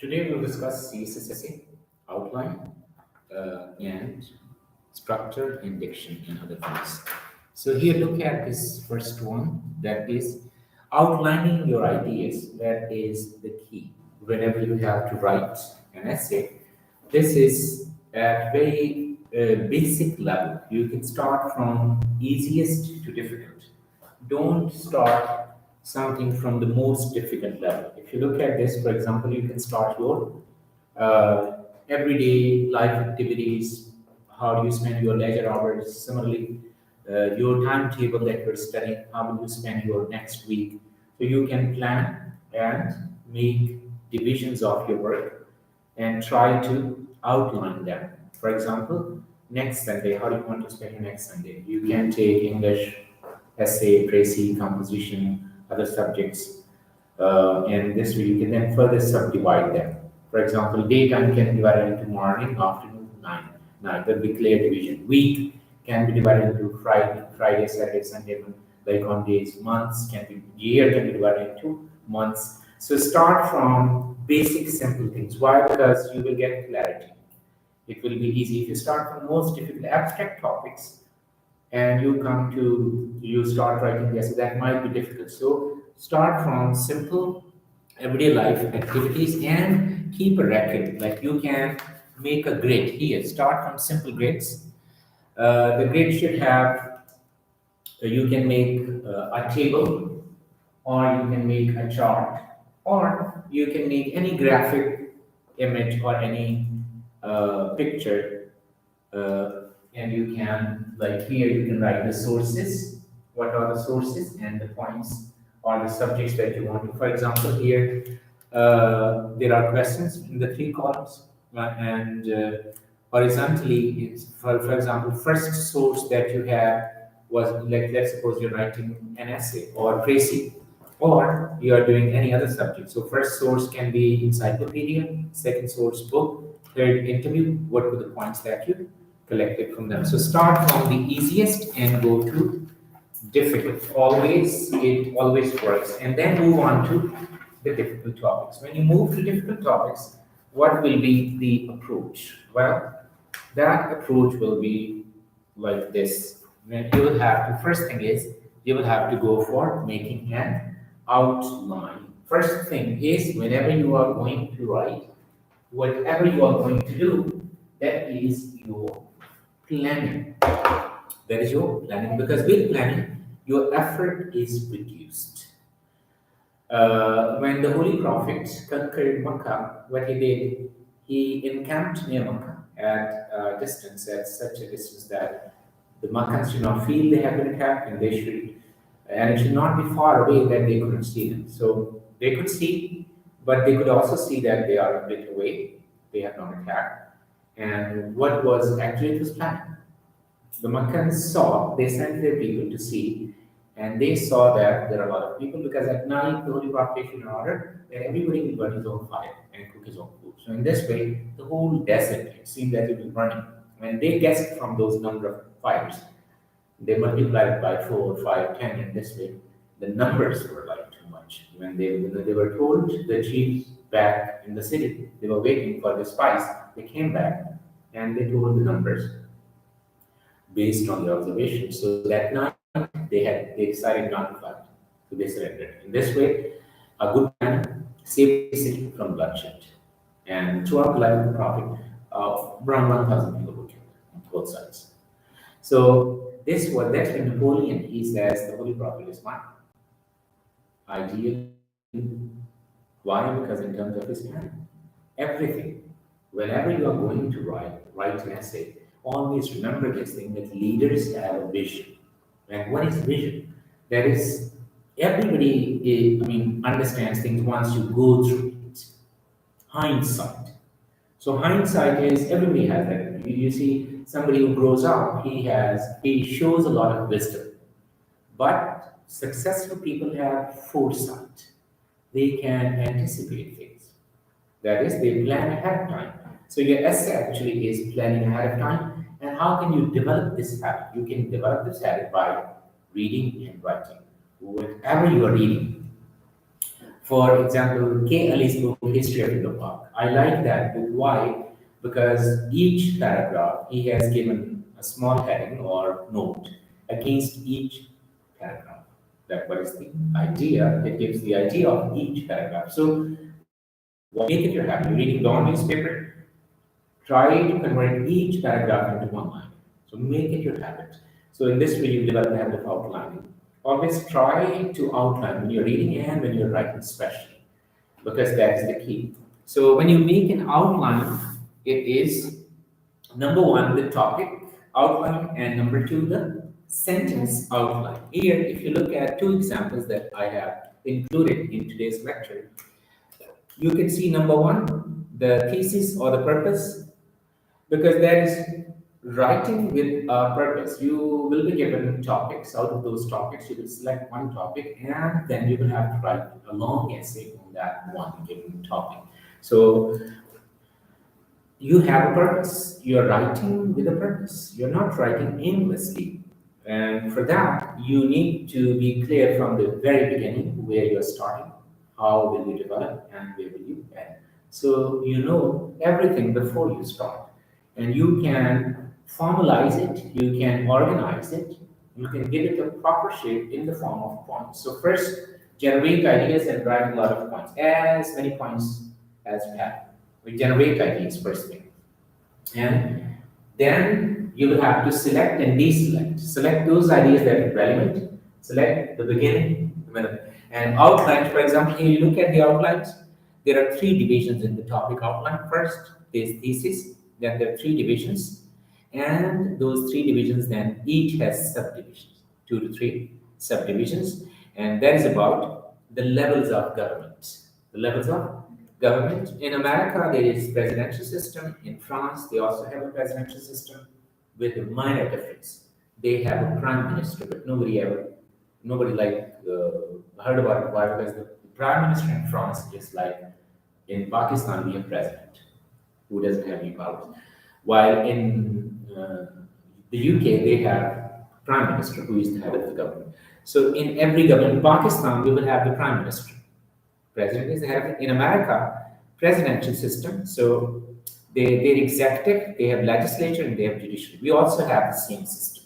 Today we'll discuss CSS outline and structure and diction and other things. So here look at this first one, that is outlining your ideas. That is the key. Whenever you have to write an essay, this is at very basic level. You can start from easiest to difficult. Don't start something from the most difficult level. If you look at this, for example, you can start your uh, everyday life activities. How do you spend your leisure hours? Similarly, your timetable that you're studying, how will you spend your next week? So you can plan and make divisions of your work and try to outline them. For example, next Sunday, how do you want to spend your next Sunday? You can take English, essay, précis, composition, other subjects, and this way you can then further subdivide them. For example, daytime can be divided into morning, afternoon, night. There will be clear division. Week can be divided into Friday, Saturday, Sunday, like on days. Months can be, year can be divided into months. So start from basic, simple things. Why? Because you will get clarity. It will be easy. If you start from most difficult abstract topics, and you start writing this, that might be difficult. So start from simple everyday life activities and keep a record. Like you can make a grid here. Start from simple grids. The grid should have, you can make a table, or you can make a chart, or you can make any graphic image or any picture, and you can, like here, you can write the sources, what are the sources, and the points or the subjects that you want to. For example, here, there are questions in the three columns, and horizontally, for example, first source that you have was, like, let's suppose you're writing an essay or précis, or you are doing any other subject. So first source can be encyclopedia, second source book, third interview. What were the points that you collected from them? So start from the easiest and go to difficult. It always works. And then move on to the difficult topics. When you move to difficult topics, what will be the approach? Well, that approach will be like this. When you will have to, first thing is, you will have to go for making an outline. First thing is, whenever you are going to write, whatever you are going to do, that is your planning. That is your planning, because with planning, your effort is reduced. When the Holy Prophet conquered Makkah, what he did, he encamped near Makkah at a distance, at such a distance that the Makkans should not feel they have been attacked, and it should not be far away that they couldn't see them. So they could see, but they could also see that they are a bit away, they have not attacked. And what was actually, it was planned. The Makkans saw, they sent their people to see, and they saw that there are a lot of people, because at night the Holy Prophet issued an order that everybody will burn his own fire and cook his own food. So in this way, the whole desert, it seemed that it was burning. When they guessed from those number of fires, they multiplied by 4, 5, 10, and this way the numbers were like too much. When they were told, the chiefs back in the city, they were waiting for the spies. They came back and they told the numbers based on the observation. So that night they decided not to fight. So they surrendered. In this way, a good plan saved the city from bloodshed. And throughout the life of the Prophet, around 1,000 people were killed on both sides. So that's when Napoleon, he says the Holy Prophet is my ideal. Why? Because in terms of his plan, everything. Whenever you are going to write an essay, always remember this thing, that leaders have a vision. And what is vision? That is, everybody, understands things once you go through it. Hindsight. So hindsight is, everybody has that. You see somebody who grows up, he shows a lot of wisdom. But successful people have foresight. They can anticipate things. That is, they plan ahead of time. So your essay actually is planning ahead of time. And how can you develop this habit? You can develop this habit by reading and writing. Whatever you are reading, For example, K. Ali's book, History of Indo-Pak. I like that book. Why? Because each paragraph, he has given a small heading or note against each paragraph. That what is the idea? It gives the idea of each paragraph. So make it your habit. You're reading long newspaper, try to convert each paragraph into one line. So make it your habit. So in this way, you develop the habit of outlining. Always try to outline when you're reading and when you're writing, especially because that is the key. So when you make an outline, it is number one, the topic outline, and number two, the sentence outline. Here, if you look at two examples that I have included in today's lecture, you can see number one, the thesis or the purpose, because there is writing with a purpose. You will be given topics. Out of those topics, you will select one topic, and then you will have to write a long essay on that one given topic. So you have a purpose. You're writing with a purpose. You're not writing aimlessly. And for that, you need to be clear from the very beginning where you're starting, how will you develop, and where will you end. So you know everything before you start. And you can formalize it, you can organize it, you can give it a proper shape in the form of points. So first, generate ideas and write a lot of points, as many points as you have. We generate ideas first thing. And then you will have to select and deselect. Select those ideas that are relevant. Select the beginning, the middle, and outlines. For example, here you look at the outlines. There are three divisions in the topic outline. First, there's thesis. Then there are three divisions, and those three divisions then each has subdivisions, two to three subdivisions, and that is about the levels of government. The levels of government. In America, there is presidential system. In France, they also have a presidential system with a minor difference. They have a prime minister, but nobody heard about it. Why? Because the prime minister in France is like in Pakistan, we have president who doesn't have any powers. While in the UK, they have prime minister who is the head of the government. So in every government, in Pakistan, we will have the prime minister. President is the head of it. In America, presidential system. So they're executive, they have legislature, and they have judiciary. We also have the same system.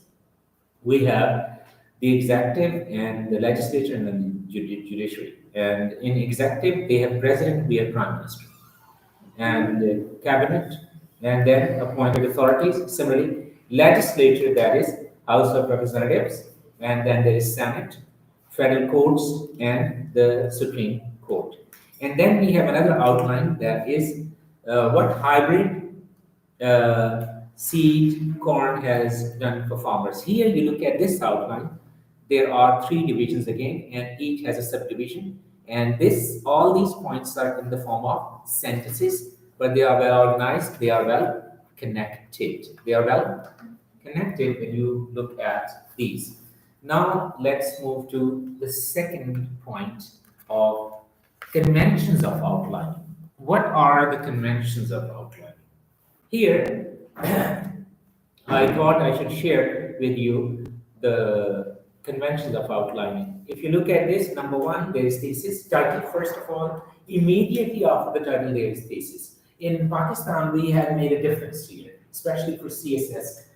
We have the executive and the legislature and then the judiciary. And in executive, they have president, we have prime minister and cabinet, and then appointed authorities. Similarly, legislature, that is House of Representatives, and then there is Senate, federal courts, and the Supreme Court. And then we have another outline that is what hybrid seed corn has done for farmers. Here you look at this outline. There are three divisions again, and each has a subdivision. And all these points are in the form of sentences, but they are well organized, they are well connected. They are well connected when you look at these. Now let's move to the second point of conventions of outlining. What are the conventions of outlining? Here, I thought I should share with you the conventions of outlining. If you look at this, number one, there is thesis. Title, first of all, immediately after the title, there is thesis. In Pakistan, we have made a difference here, especially for CSS.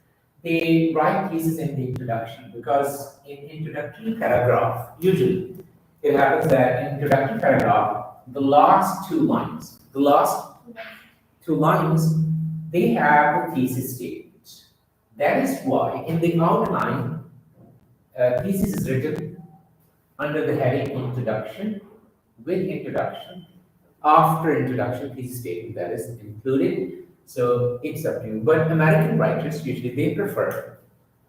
They write thesis in the introduction because in introductory paragraph, usually it happens that in introductory paragraph, the last two lines, they have the thesis statement. That is why in the outline, thesis is written under the heading introduction, with introduction, after introduction, thesis statement that is included. So it's up to you. But American writers usually they prefer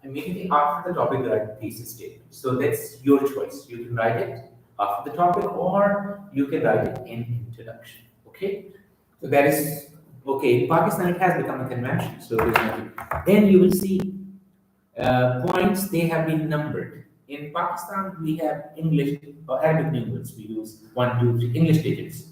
immediately after the topic to write thesis statement. So that's your choice. You can write it after the topic, or you can write it in introduction. Okay, so that is okay. In Pakistan, it has become a convention. So there's nothing. Then you will see points. They have been numbered. In Pakistan, we have English or Arabic numerals. We use 1, 2, 3 English digits.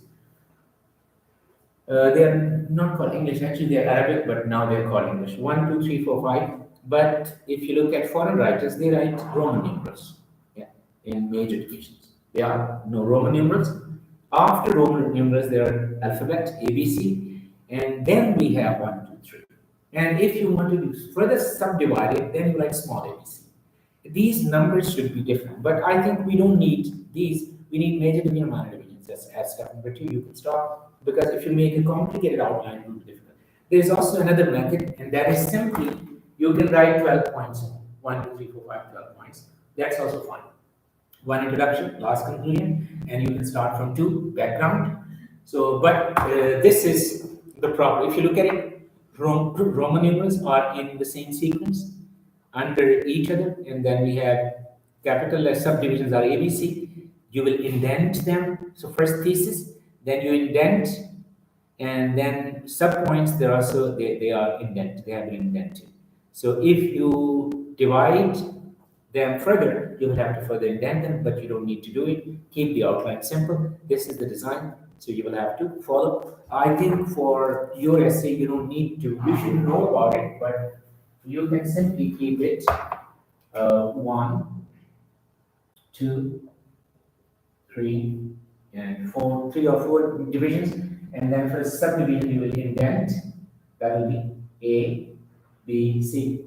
They are not called English. Actually, they are Arabic, but now they're called English. 1, 2, 3, 4, 5. But if you look at foreign writers, they write Roman numerals. Yeah, in major divisions. There are no Roman numerals. After Roman numerals, there are alphabet ABC, and then we have 1, 2, 3. And if you want to further subdivide it, then you write small ABC. These numbers should be different, but I think we don't need these. We need major division and minor divisions. Just as step number 2, you can start, because if you make a complicated outline, it will be difficult. There is also another method, and that is simply you can write 12 points, 1, 2, 3, 4, 5, 12 points. That's also fine. One introduction, last conclusion, and you can start from 2 background. So, but this is the problem. If you look at it, Roman numerals are in the same sequence under each other, and then we have capital subdivisions are ABC. You will indent them. So first thesis, then you indent, and then subpoints. They're also they are indented. They have been indented. So if you divide them further, you will have to further indent them, but you don't need to do it. Keep the outline simple. This is the design, so you will have to follow. I think for your essay, you don't need to. You should know about it, but you can simply keep it 1, 2, 3, and 4, 3 or 4 divisions, and then for a subdivision you will indent. That will be A, B, C,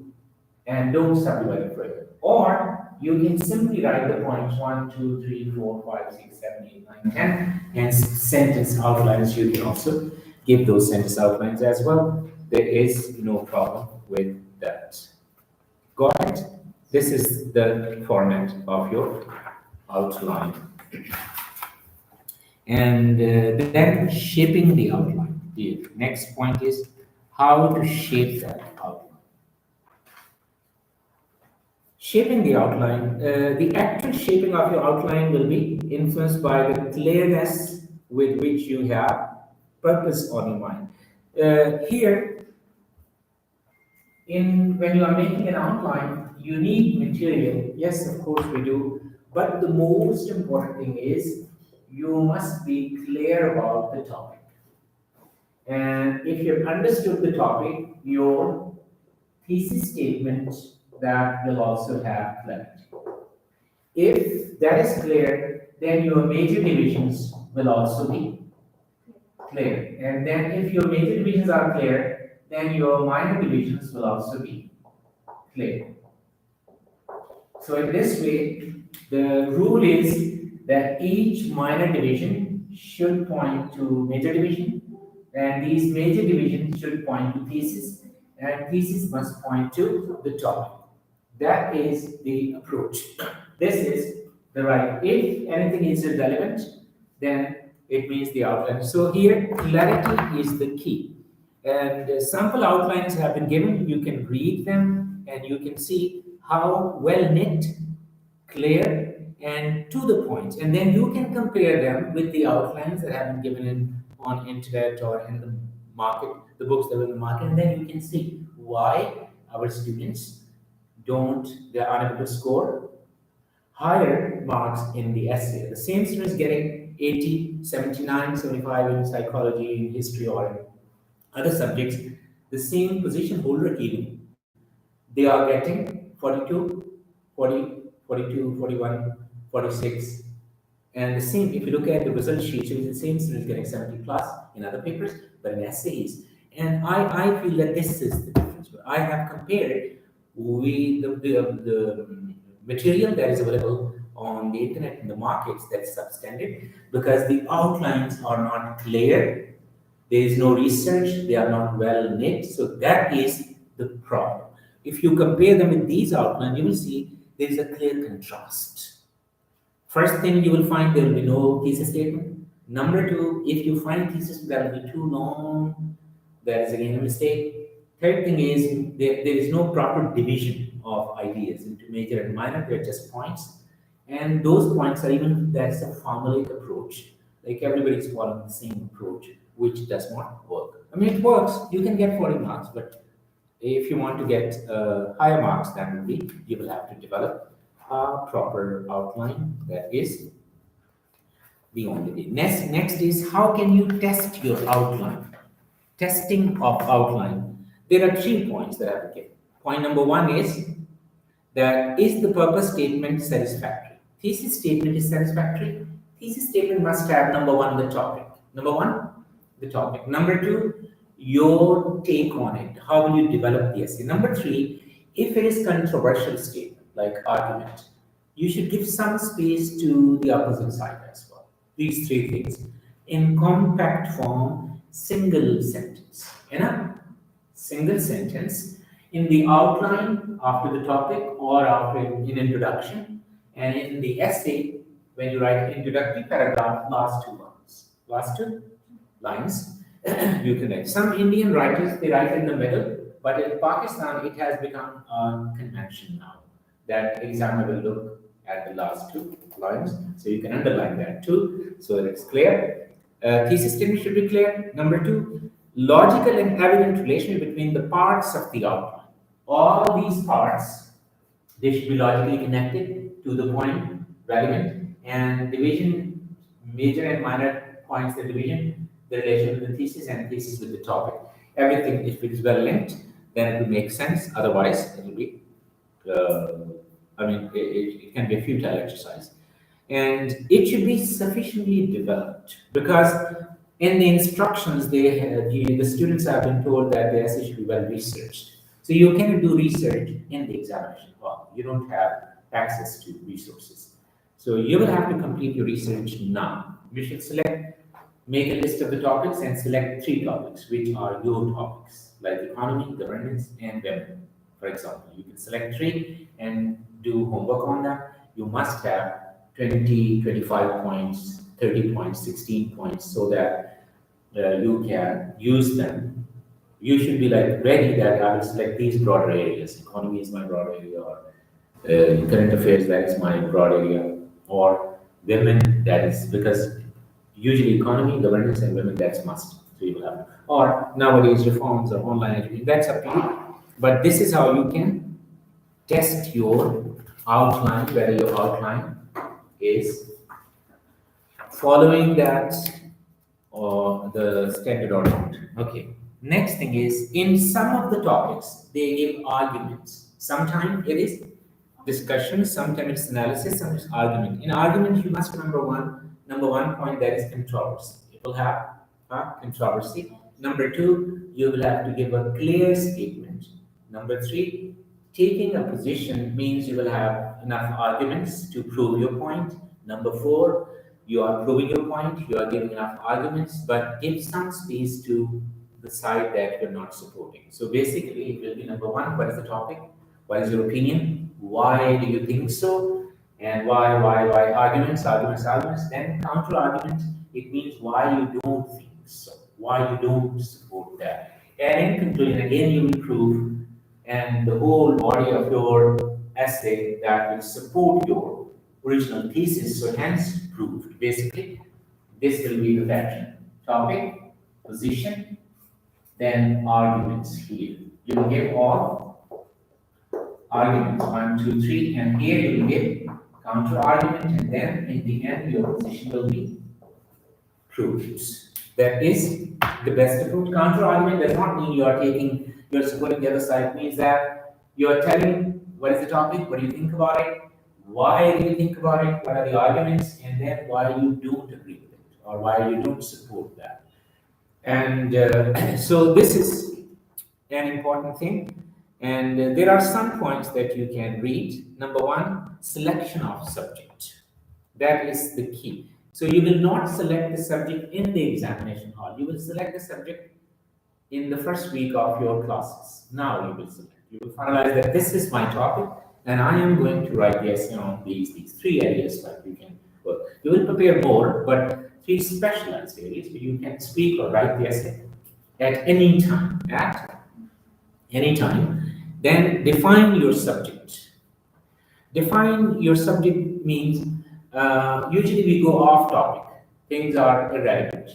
and don't subdivide it further. Or you can simply write the points 1, 2, 3, 4, 5, 6, 7, 8, 9, 10, and sentence outlines. You can also give those sentence outlines as well. There is no problem with that. Got it? This is the format of your outline. And then shaping the outline. The next point is how to shape that outline. Shaping the outline, the actual shaping of your outline will be influenced by the clearness with which you have purpose on your mind. Here, when you are making an outline, you need material. Yes, of course we do. But the most important thing is you must be clear about the topic. And if you've understood the topic, your thesis statement that will also have clarity. If that is clear, then your major divisions will also be clear. And then if your major divisions are clear, then your minor divisions will also be clear. So in this way, the rule is that each minor division should point to major division, and these major divisions should point to thesis, and thesis must point to the topic. That is the approach. This is the right. If anything is irrelevant, then it means the outline. So here, clarity is the key. And sample outlines have been given. You can read them, and you can see how well knit, clear, and to the point. And then you can compare them with the outlines that have been given on internet or in the market, the books that are in the market, and then you can see why our students they're unable to score higher marks in the essay. The same students getting 80, 79, 75 in psychology, in history, or in other subjects, the same position holder even, they are getting 42, 40, 42, 41, 46. And the same, if you look at the result sheet, the same students getting 70 plus in other papers, but in essays. And I feel that this is the difference. I have compared with the material that is available on the internet in the markets that's substandard, because the outlines are not clear, there is no research, they are not well knit, so that is the problem. If you compare them with these outlines, you will see there is a clear contrast. First thing you will find, there will be no thesis statement. Number two, if you find thesis that will be too long, that is again a mistake. Third thing is there is no proper division of ideas into major and minor, they're just points. And those points are even, that's a formulaic approach. Like everybody's following the same approach, which does not work. I mean, it works, you can get 40 marks, but if you want to get higher marks, that will be, you will have to develop a proper outline. That is the only thing. Next is how can you test your outline? Testing of outline. There are 3 points that I have given. Point number 1 is that is the purpose statement satisfactory? Thesis statement is satisfactory. Thesis statement must have number one, the topic. Number one, the topic. Number two, your take on it. How will you develop the essay? Number three, if it is controversial statement like argument, you should give some space to the opposite side as well. These three things in compact form, single sentence. Single sentence in the outline after the topic or after in introduction, and in the essay when you write introductory paragraph, last two lines you can write. Some Indian writers they write in the middle, but in Pakistan it has become a convention now that examiner will look at the last two lines, so you can underline that too, so that it's clear. Thesis statement should be clear. Number two, logical and evident relation between the parts of the outline. All these parts, they should be logically connected to the point relevant, and division, major and minor points, the division, the relation with the thesis and thesis with the topic. Everything, if it is well linked, then it will make sense. Otherwise, it will be, it can be a futile exercise. And it should be sufficiently developed because in the instructions, the students have been told that the essay should be well researched. So you can do research in the examination hall. You don't have access to resources. So you will have to complete your research now. You should make a list of the topics and select three topics, which are your topics, like economy, governance, and women. For example, you can select three and do homework on them. You must have 20, 25 points, 30 points, 16 points, so that you can use them. You should be like ready that I will select these broader areas. Economy is my broad area, or current affairs, that is my broad area, or women, that is because usually economy, governance, and women, that's must. So you will have, or nowadays reforms or online education, that's up to you. But this is how you can test your outline, whether your outline is following that or the standard or not. Okay. Next thing is in some of the topics they give arguments. Sometimes it is discussion, sometimes it's analysis, sometimes it's argument. In argument, you must remember number one point, that is controversy. It will have controversy. Number two, you will have to give a clear statement. Number three, taking a position means you will have enough arguments to prove your point. Number four, you are proving your point, you are giving enough arguments, but give some space to the side that you're not supporting. So basically, it will be number one, what is the topic? What is your opinion? Why do you think so? And why, arguments, arguments. Then counter argument, it means why you don't think so, why you don't support that. And in conclusion, again, you will prove, and the whole body of your essay that will support your original thesis, so hence proved. Basically, this will be the pattern. Topic, position, then arguments here. You will give all arguments, 1, 2, 3, and here you will give counter argument, and then in the end your position will be proved. That is the best approach. Counter argument does not mean you're supporting the other side. It means that you are telling what is the topic, what do you think about it, why do you think about it, what are the arguments, and then why you don't agree with it or why you don't support that. And so this is an important thing. And there are some points that you can read. Number one, selection of subject. That is the key. So you will not select the subject in the examination hall. You will select the subject in the first week of your classes. Now you will select. You will finalize that this is my topic, and I am going to write the essay on these three areas that you can work. You will prepare more, but three specialized areas where you can speak or write the essay at any time. At any time. Then define your subject. Define your subject means usually we go off topic. Things are irrelevant.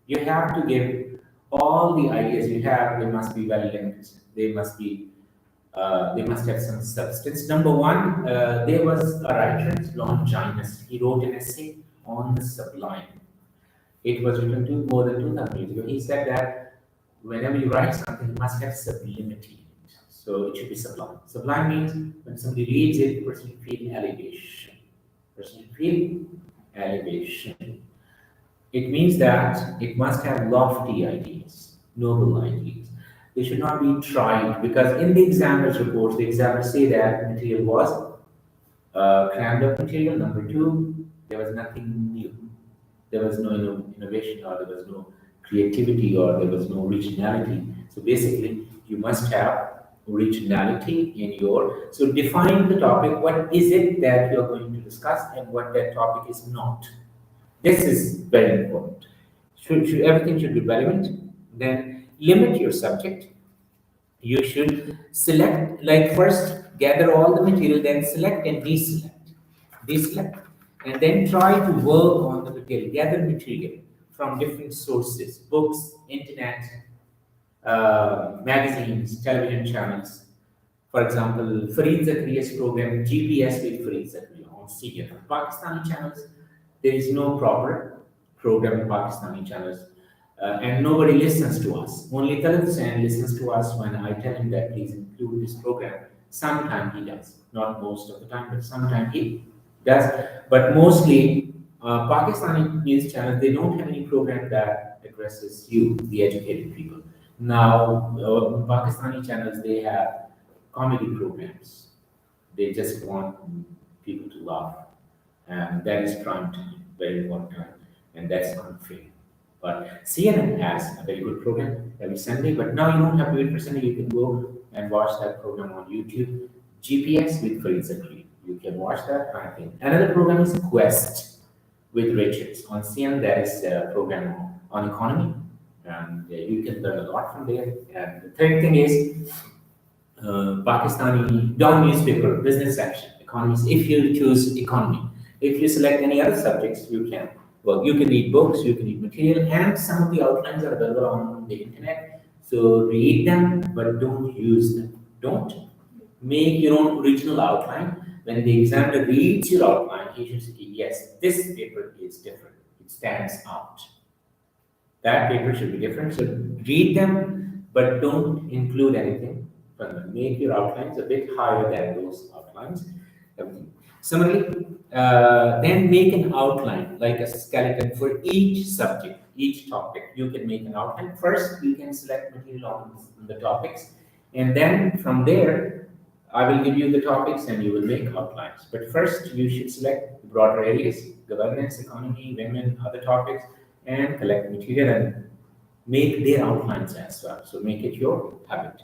You have to give all the ideas you have. They must be well linked. They must have some substance. Number one, there was a writer, Longinus. He wrote an essay on the sublime. It was written more than 2,000 years ago. He said that whenever you write something, it must have sublimity. So it should be sublime. Sublime means when somebody reads it, the person should feel elevation. The person should feel elevation. It means that it must have lofty ideas, noble ideas. They should not be tried because in the examiner's reports, the examiners say that material was crammed up material. Number two, there was nothing new. There was no innovation, or there was no creativity, or there was no originality. So basically, you must have originality in your. So define the topic. What is it that you are going to discuss, and what that topic is not. This is very important. Everything should be relevant. Then limit your subject. You should select, like first gather all the material, then select and deselect, and then try to work on the material, gather material from different sources, books, internet, magazines, television channels. For example, Fareed Zakaria's program GPS with Fareed Zakaria on CNN. Pakistani channels, there is no proper program in Pakistani channels, and nobody listens to us. Only Talib Hussain listens to us when I tell him that please include this program. Sometimes he does, not most of the time, but sometimes he does. But mostly, Pakistani news channels, they don't have any program that addresses you, the educated people. Now, Pakistani channels, they have comedy programs. They just want people to laugh, and that is prime time, very important time, and that's unfair. But CNN has a very good program every Sunday, but now you don't have to wait for Sunday. You can go and watch that program on YouTube. GPS with Farid Zakri. You can watch that kind of thing. Another program is Quest with Richards. On CNN, there is a program on economy, and you can learn a lot from there. And the third thing is Pakistani Dawn newspaper, business section, economics. If you choose economy, if you select any other subjects, you can. Well, you can read books, you can read material, and some of the outlines are available on the internet. So read them, but don't use them. Don't make your own original outline. When the examiner reads your outline, he should say, yes, this paper is different. It stands out. That paper should be different. So read them, but don't include anything from them. Make your outlines a bit higher than those outlines. Everything. Similarly, then make an outline like a skeleton for each subject, each topic. You can make an outline. First, you can select material on the topics, and then from there, I will give you the topics and you will make outlines. But first, you should select broader areas: governance, economy, women, other topics, and collect material and make their outlines as well. So make it your habit.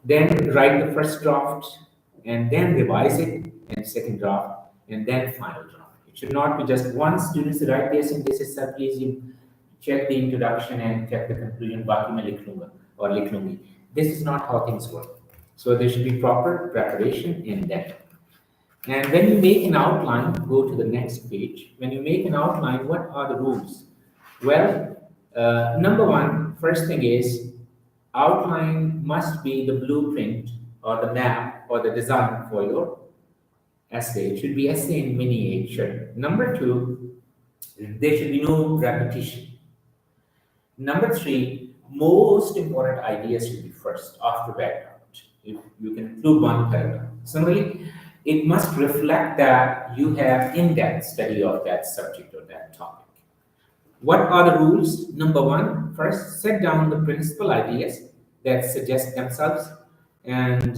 Then write the first draft and then revise it, and second draft, and then final draft. It should not be just once students write their synthesis, sir, please you check the introduction and check the conclusion, बाकी मैं लिख लूंगा और लिख लूंगी. This is not how things work. So there should be proper preparation in that. And when you make an outline, go to the next page. When you make an outline, what are the rules? Well, number one, first thing is outline must be the blueprint or the map or the design for your essay. It should be essay in miniature. Number two, there should be no repetition. Number three, most important ideas should be first after background. If you can include one paragraph. Similarly, it must reflect that you have in-depth study of that subject or that topic. What are the rules? Number one, first set down the principal ideas that suggest themselves, and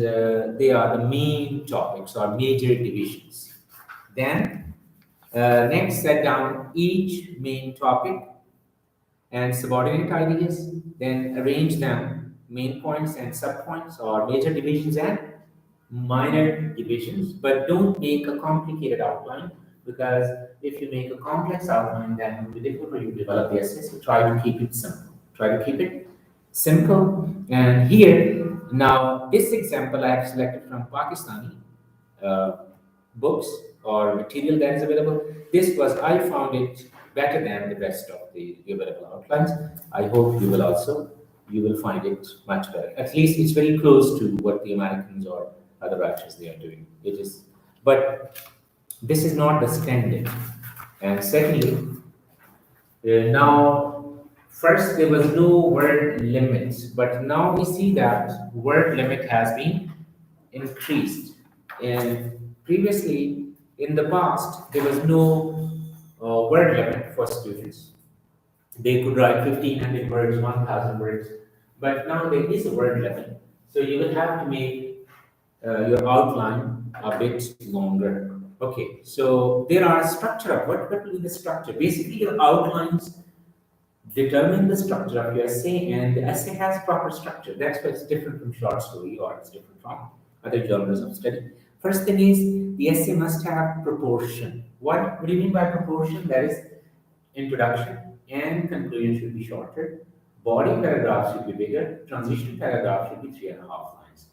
they are the main topics or major divisions. Then, next, set down each main topic and subordinate ideas, then arrange them main points and subpoints or major divisions and minor divisions, but don't make a complicated outline because if you make a complex outline, then it will be difficult for you to develop the essay. So try to keep it simple. Try to keep it simple. And here, now this example I have selected from Pakistani uh, books or material that is available. This was, I found it better than the rest of the available outlines. I hope you will also, you will find it much better. At least it's very close to what the Americans or other writers they are doing. It is, but this is not the standard. And secondly, now first there was no word limit, but now we see that word limit has been increased. And previously, in the past, there was no word limit for students. They could write 1500 words, 1000 words, but now there is a word limit. So you will have to make your outline a bit longer. Okay, so there are structure of what will be the structure? Basically, your outlines determine the structure of your essay, and the essay has proper structure. That's why it's different from short story or it's different from other genres of study. First thing is the essay must have proportion. What do you mean by proportion? That is introduction and conclusion should be shorter. Body paragraph should be bigger. Transition paragraph should be 3.5 lines.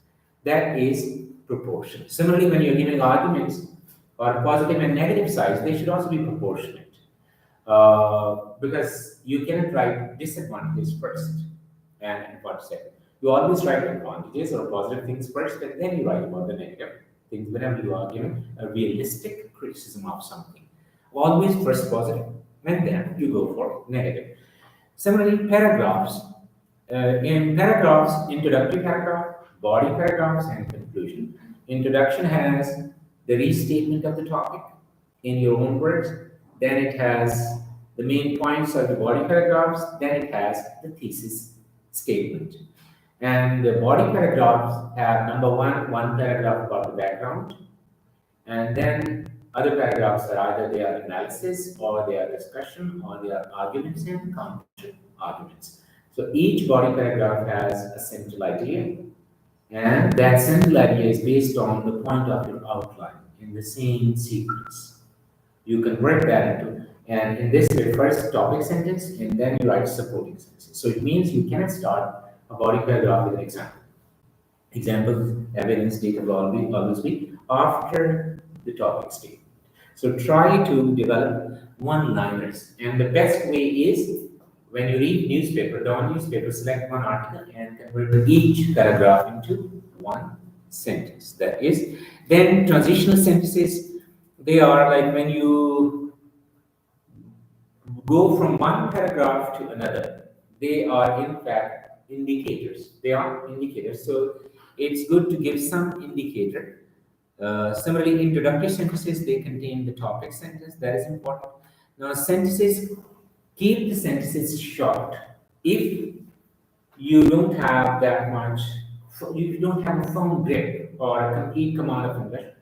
That is proportion. Similarly, when you're giving arguments or positive and negative sides, they should also be proportionate. Because you cannot write disadvantages first and advantage second. You always write advantages or positive things first, and then you write about the negative things whenever you are giving a realistic criticism of something. Always first positive, and then you go for negative. Similarly, paragraphs. In paragraphs, introductory paragraph, body paragraphs, and conclusion. Introduction has the restatement of the topic in your own words. Then it has the main points of the body paragraphs. Then it has the thesis statement. And the body paragraphs have number one paragraph about the background, and then other paragraphs are either they are analysis or they are discussion or they are arguments and counter arguments. So each body paragraph has a central idea, and that central idea is based on the point of your outline in the same sequence. You convert that into, and in this way, first topic sentence, and then you write supporting sentences. So it means you cannot start a body paragraph with an example. Example, evidence, data will always be after the topic statement. So try to develop one-liners. And the best way is when you read newspaper, dawn newspaper, select one article and convert each paragraph into one sentence. That is, then transitional sentences, they are like when you go from one paragraph to another. They are in fact indicators. They are indicators. So it's good to give some indicator. Similarly, introductory sentences, they contain the topic sentence. That is important. Now, sentences, keep the sentences short. If you don't have that much, you don't have a firm grip or a complete command of English,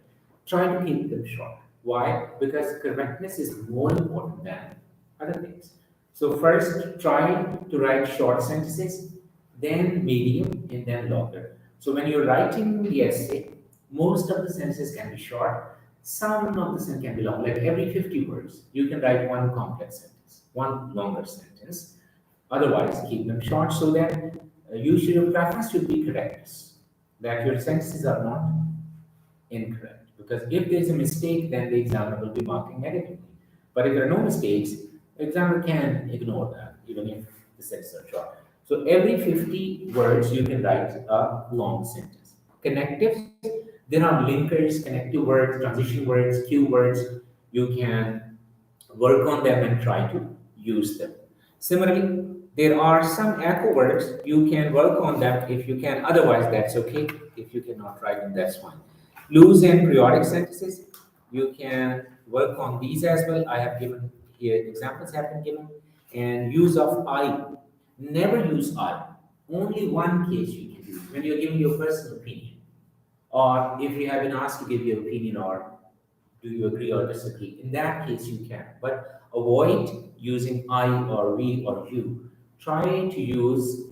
try to keep them short. Why? Because correctness is more important than other things. So first, try to write short sentences, then medium, and then longer. So when you're writing the essay, most of the sentences can be short, some of the sentences can be long. Like every 50 words, you can write one complex sentence, one longer sentence. Otherwise, keep them short so that your preference should be correctness, that your sentences are not incorrect. Because if there's a mistake, then the examiner will be marking negatively. But if there are no mistakes, the examiner can ignore that, even if the sentences are short. So every 50 words, you can write a long sentence. Connectives, there are linkers, connective words, transition words, cue words. You can work on them and try to use them. Similarly, there are some echo words. You can work on them if you can. Otherwise, that's okay. If you cannot write them, that's fine. Loose and periodic sentences, you can work on these as well. I have given here examples have been given. And use of I. Never use I. Only one case you can use when you're giving your personal opinion, or if you have been asked to give your opinion, or do you agree or disagree? In that case, you can, but avoid using I or we or you. Try to use,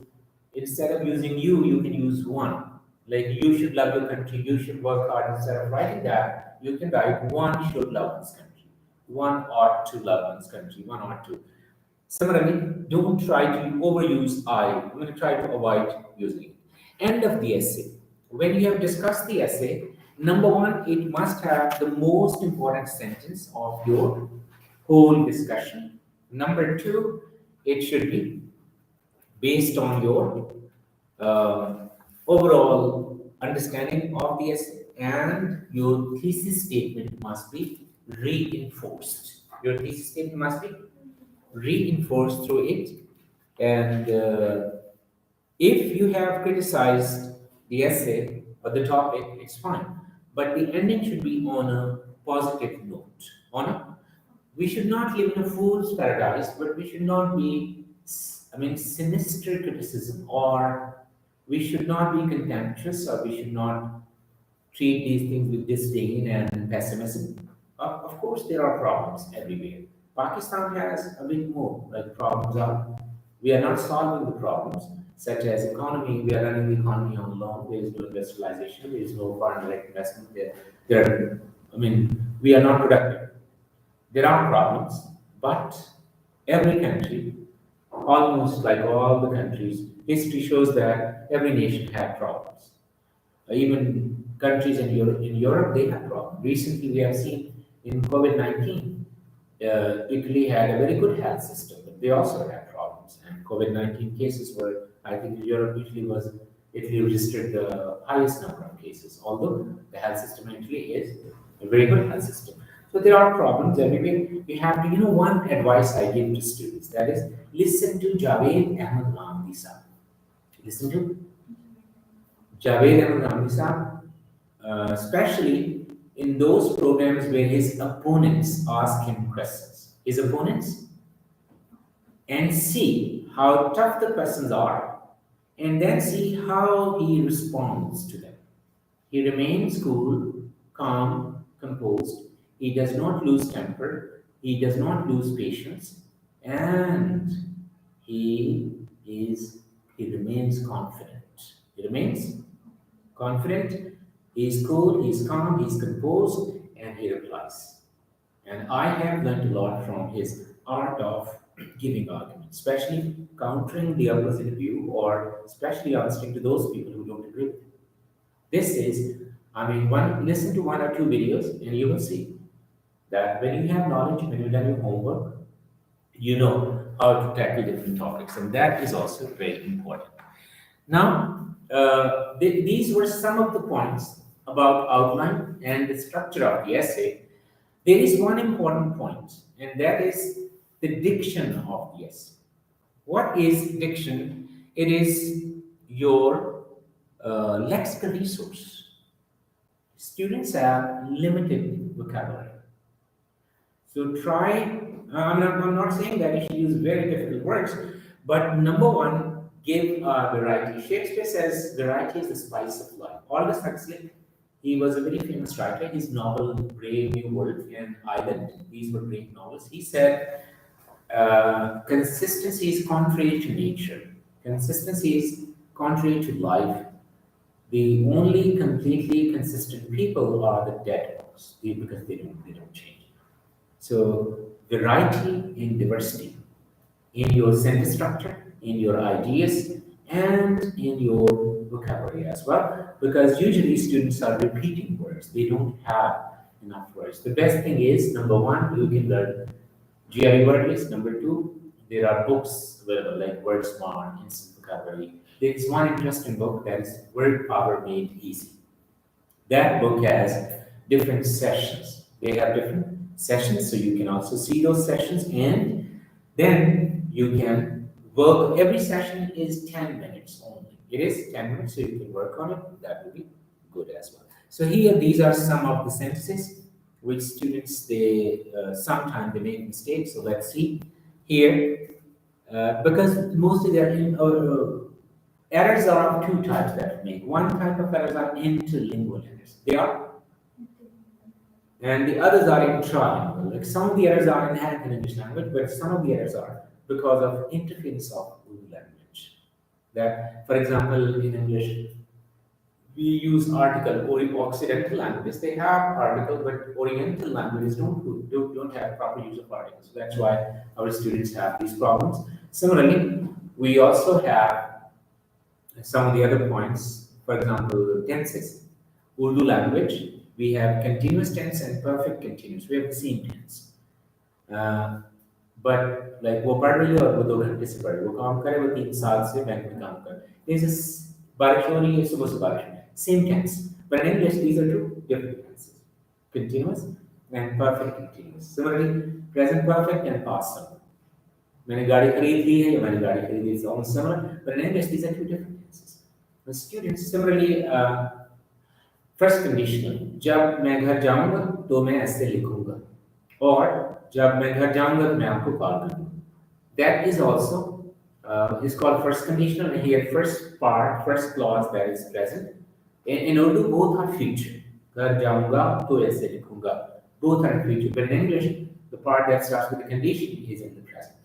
instead of using you can use one. Like you should love your country, you should work hard. Instead of writing that, you can write one should love his country, one ought to love his country, one ought to. Similarly, don't try to overuse I. I'm going to try to avoid using it. End of the essay. When you have discussed the essay, number one, it must have the most important sentence of your whole discussion. Number two, it should be based on your overall understanding of the essay, and your thesis statement must be reinforced. Your thesis statement must be reinforced through it. And if you have criticized the essay or the topic, it's fine. But the ending should be on a positive note, on a we should not live in a fool's paradise, but we should not be, sinister criticism, or we should not be contemptuous, or we should not treat these things with disdain and pessimism. Of course, there are problems everywhere. Pakistan has a bit more, like problems are, we are not solving the problems, such as economy, we are running the economy on loan, there is no industrialization, there is no foreign direct investment there, we are not productive. There are problems, but every country, almost like all the countries, history shows that every nation had problems. Even countries in Europe, they have problems. Recently, we have seen in COVID-19, Italy had a very good health system, but they also had problems. And COVID-19 cases were, I think, in Europe, Italy registered the highest number of cases, although the health system in Italy is a very good health system. So there are problems everywhere. We have to, one advice I give to students, that is, listen to Javed Ahmed Ramdi Sahab. Listen to Javed Ahmed Ramdi Sahab, especially in those programs where his opponents ask him questions. His opponents, and see how tough the questions are, and then see how he responds to them. He remains cool, calm, composed. He does not lose temper. He does not lose patience, and he is he remains confident. He remains confident. He is cool. He is calm. He is composed, and he replies. And I have learned a lot from his art of giving arguments, especially countering the opposite view, or especially answering to those people who don't agree with him. This is, listen to one or two videos, and you will see that when you have knowledge, when you've done your homework, you know how to tackle different topics, and that is also very important. Now, these were some of the points about outline and the structure of the essay. There is one important point, and that is the diction of the essay. What is diction? It is your lexical resource. Students have limited vocabulary. So I'm not saying that you should use very difficult words, but number one, give variety. Shakespeare says variety is the spice of life. Aldous Huxley, he was a very famous writer. His novel Brave New World and Island, these were great novels. He said, consistency is contrary to nature. Consistency is contrary to life. The only completely consistent people are the dead ones, because they don't change. So variety in diversity in your sentence structure, in your ideas, and in your vocabulary as well. Because usually students are repeating words; they don't have enough words. The best thing is, number one, you can learn GI word list. Number two, there are books available like Word Smart, Instant Vocabulary. There is one interesting book, that is Word Power Made Easy. That book has different sessions. They have different sessions, so you can also see those sessions, and then you can work. Every session is 10 minutes only. It is 10 minutes, so you can work on it. That will be good as well. So here, these are some of the sentences which students, they sometimes they make mistakes. So let's see here, because mostly they're errors are of two types that we make. One type of errors are interlingual errors. They are, and the others are intralingual. Like some of the errors are inherent in English language, but some of the errors are because of interference of Urdu language. That, for example, in English, we use article, or in Occidental languages, they have article, but Oriental languages don't have proper use of articles. So that's why our students have these problems. Similarly, we also have some of the other points, for example, tenses. Urdu language, we have continuous tense and perfect continuous. We have the same tense. But like वो पढ़ रही है और वो 2 घंटे से पढ़ रही है, वो काम करे, वो 3 साल से बैंक में काम करे. This is बारिश हो रही है, सुबह से बारिश. Same tense. But in English, these are two different tenses: continuous and perfect continuous. Similarly, present perfect and past simple. मैंने गाड़ी खरीद ली है या मैंने गाड़ी खरीदी is almost similar, but in English these are two different tenses. The students, similarly, first conditional, जब मैं घर जाऊंगा तो मैं ऐसे लिखूंगा, or जब मैं घर जाऊंगा तो मैं आपको कॉल करूंगा. That is also is called first conditional. And here, first part, first clause that is present. In Urdu, both are future. घर जाऊंगा तो ऐसे लिखूंगा. Both are in future. But in English, the part that starts with the condition is in the present.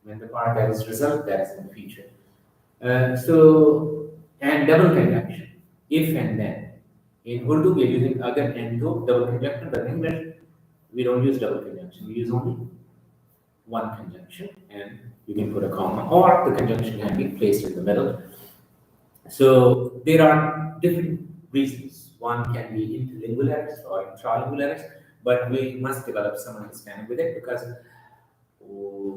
When the part that is result, that is in the future. And double conjunction, if and then. In Urdu, we are using agar and do, double conjunction, but in English, we don't use double conjunction. We use only one conjunction, and you can put a comma, or the conjunction can be placed in the middle. So there are different reasons. One can be interlingual errors or intralingual errors, but we must develop some understanding with it because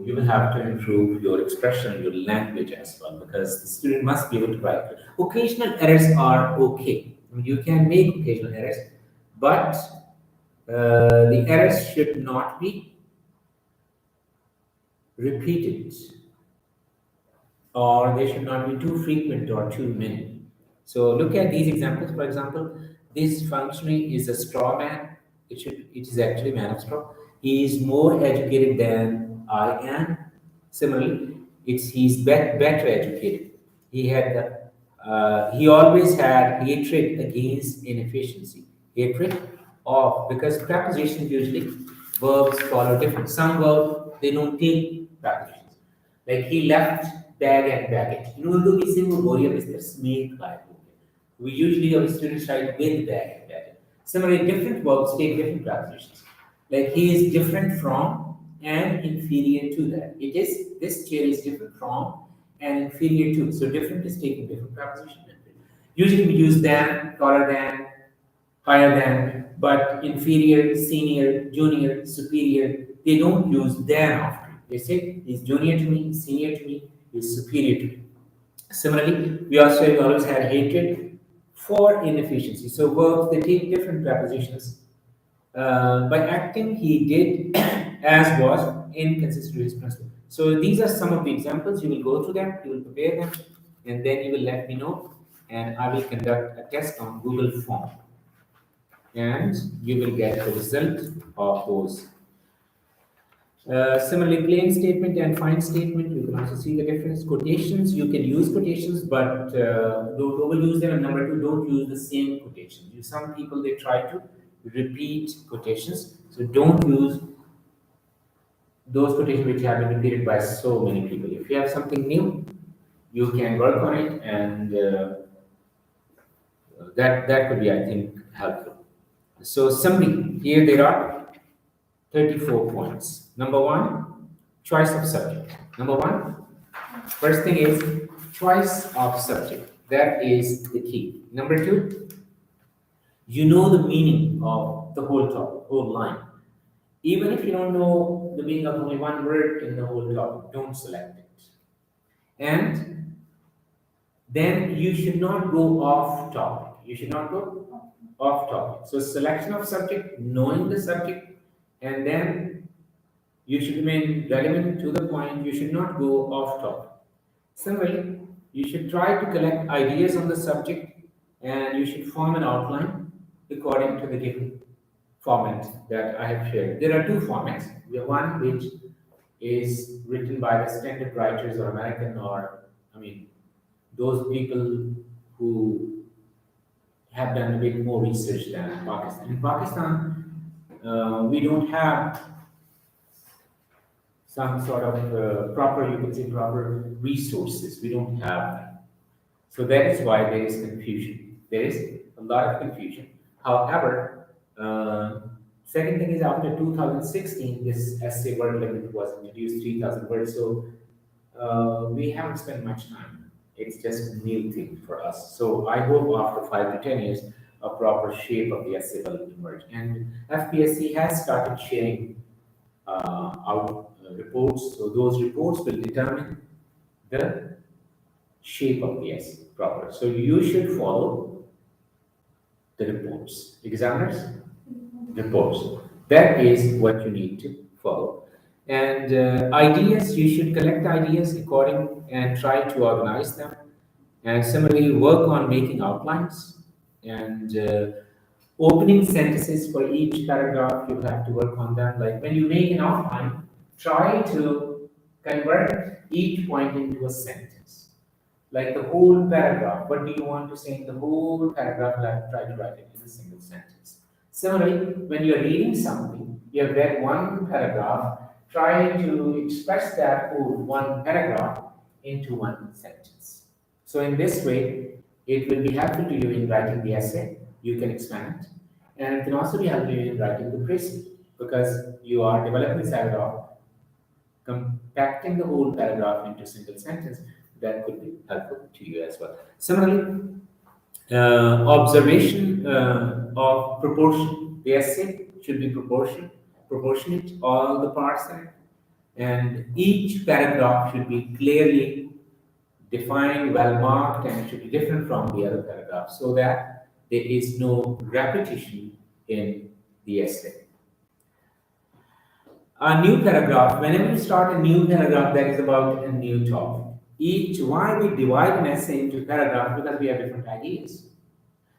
you will have to improve your expression, your language as well, because the student must be able to write. Occasional errors are okay. I mean, you can make occasional errors, but the errors should not be repeated, or they should not be too frequent or too many. So look at these examples. For example, this functionary is a straw man. It is actually man of straw. He is more educated than I am. Similarly, he's better educated. He always had hatred against inefficiency. Hatred of, because prepositions usually verbs follow different. Some verbs they don't take prepositions. Like he left bag and baggage. In Urdu, we say वो बोरिया बिस्तर समेत गायब हो गया. We usually our students write with bag and baggage. Similarly, different verbs take different prepositions. Like he is different from and inferior to that. It is this chair is different from and inferior to. So different is taking different preposition. Usually we use than, taller than, higher than, but inferior, senior, junior, superior, they don't use than after. They say he's junior to me, senior to me, he's superior to me. Similarly, we also always had hatred for inefficiency. So verbs they take different prepositions. By acting, he did as was inconsistent with his principle. So these are some of the examples. You will go through them, you will prepare them, and then you will let me know, and I will conduct a test on Google Form, and you will get the result of those. Similarly, plain statement and fine statement, you can also see the difference. Quotations, you can use quotations, but don't overuse them. And number two, don't use the same quotations. Some people, they try to repeat quotations. So don't use those quotations which have been repeated by so many people. If you have something new, you can work on it, and that could be, I think, helpful. So summary, here there are 34 points. Number one, choice of subject. Number one, first thing is choice of subject. That is the key. Number two, you know the meaning of the whole topic, whole line. Even if you don't know the meaning of only one word in the whole topic, don't select it. And then you should not go off topic. You should not go off topic. So selection of subject, knowing the subject, and then you should remain relevant to the point. You should not go off topic. Similarly, you should try to collect ideas on the subject, and you should form an outline according to the given format that I have shared. There are two formats. The one which is written by the standard writers or American, or I mean those people who have done a bit more research than in Pakistan. In Pakistan, we don't have some sort of proper, you can say, proper resources. We don't have that. So that is why there is confusion. There is a lot of confusion. However, second thing is after 2016, this essay word limit was introduced, 3,000 words. So we haven't spent much time. It's just a new thing for us. So I hope after 5 to 10 years, a proper shape of the essay will emerge. And FPSC has started sharing out reports. So those reports will determine the shape of the essay proper. So you should follow the reports. Examiners, reports. That is what you need to follow. And ideas, you should collect ideas according and try to organize them. And similarly, work on making outlines. And Opening sentences for each paragraph, you have to work on that. Like when you make an outline, try to convert each point into a sentence. Like the whole paragraph, what do you want to say in the whole paragraph? Like try to write it in a single sentence. Similarly, when you're reading something, you have read one paragraph, try to express that whole one paragraph into one sentence. So in this way, it will be helpful to you in writing the essay. You can expand, and it can also be helpful in writing the precis because you are developing this habit of compacting the whole paragraph into a single sentence. That could be helpful to you as well. Similarly, observation of proportion. The essay should be proportionate, all the parts in it, and each paragraph should be clearly defined, well marked, and it should be different from the other paragraphs so that there is no repetition in the essay. A new paragraph, whenever you start a new paragraph that is about a new topic, why we divide an essay into paragraphs because we have different ideas.